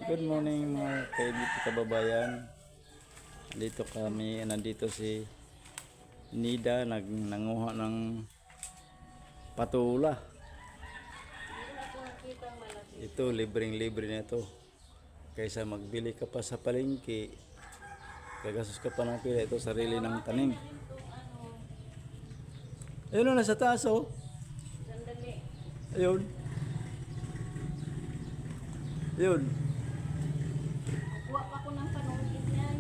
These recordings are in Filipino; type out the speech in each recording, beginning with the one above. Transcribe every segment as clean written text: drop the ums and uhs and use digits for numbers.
Good morning mga kababayan. Nandito si Nida nanguha ng patula. Ito libreng-libre na ito. Kaysa magbili ka pa sa palengke, gagastos ka pa ng pila. Ito sarili ng tanim. Ayun o, nasa taas o. Ayun. Ayun. Kuha pa ko ng panungkit yan.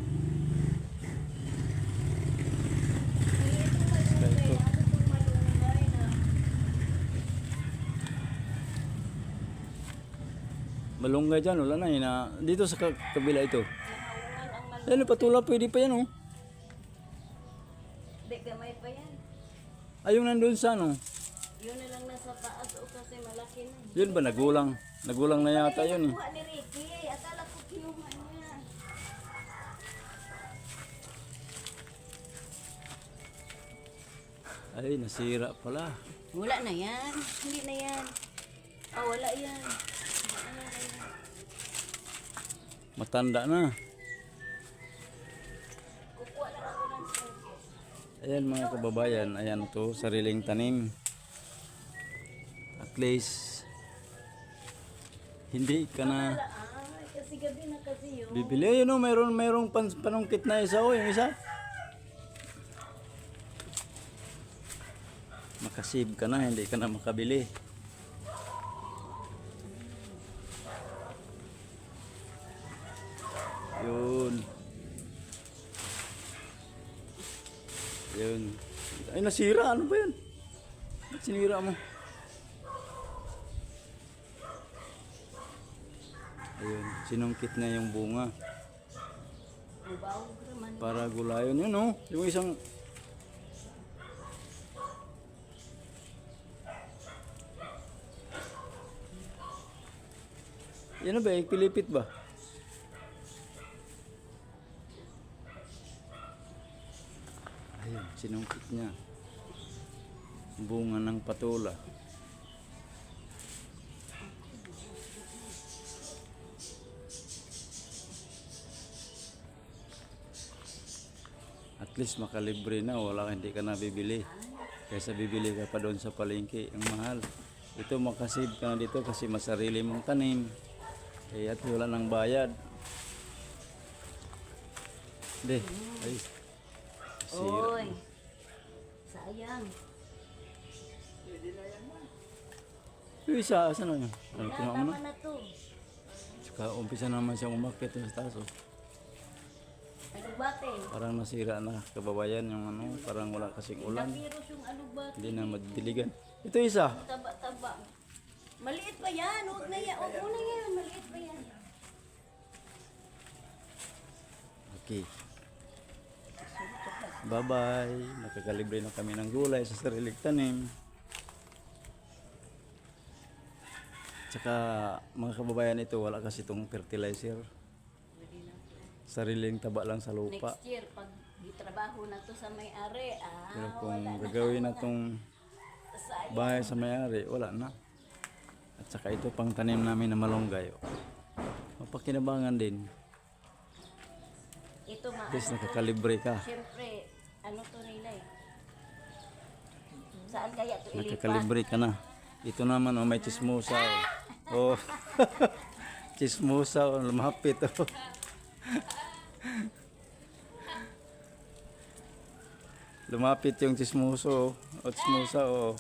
Malunggay dyan, wala na. Dito sa kabila ito. Ayun, patula, pwede pa yan oh. Di, gamay pa yan. Ayun nandun sa ano. Yun na lang nasa taas o kasi malaki na. Yun ba, nagulang? Nagulang na yata yun eh. Kuha ni Ricky. Akala ko kinuha niya. Ay, nasira pala. Wala na yan. Hindi na yan. Oh, wala yan. Matanda na. Kukuha lang ako ng sungkit. Ayan mga kababayan, ayan to, sariling tanim. At least, hindi ka na Ay, kasi gabi na kasi yun. bibili. Ayun o, mayroong panungkit na isa o, yung isa. Makasave ka na, hindi ka na makabili. Yun. Yun. Ay, nasira. Ano ba yun? Ba't sinira mo? Ayun. Sinungkit na yung bunga. Ubawag naman. Para gulayon. Yun oh. Yung isang... Yan ba? Pilipit ba? Ayun, sinungkit niya. Bunga ng patula. At least makalibre na, hindi ka na bibili. Kaysa bibili ka pa doon sa palengke, ang mahal. Ito makasave ka na dito kasi masarili mong tanim. Kaya at wala ng bayad. Hindi. Ay. Sira. Oy. Sayang. Yung isa, asan na yun? Ano, kinuha mo Tama na? na to. Tsaka umpisa naman siyang umakit sa taas. Oh. Alugbatin. Parang nasira na kababayan yung ano, parang wala kasing ulan. Napiros yung alugbatin. Hindi na madiligan. Ito isa. Taba-taba. Maliit pa yan. Huwag na yan. Huwag mo na yan. Maliit pa yan. Okay. Bye-bye. Nakakalibre na kami ng gulay sa sariling tanim. Tsaka mga kababayan, ito wala kasi itong fertilizer. Sariling taba lang sa lupa. Next year, pag trabaho na to sa may-ari, Pero kung gagawin na itong bahay sa may-ari, wala na. At saka ito pang tanim namin na malunggay. Mapakinabangan din. ito At least nakakalibre ka. Siyempre, ano to nila eh. Saan kaya to ilipat? Nakakalibre ka na. Ito naman, oh, may chismosa. Oh. Chismosa, oh, lumapit. Oh. Lumapit yung chismoso. Oh, chismosa, oh.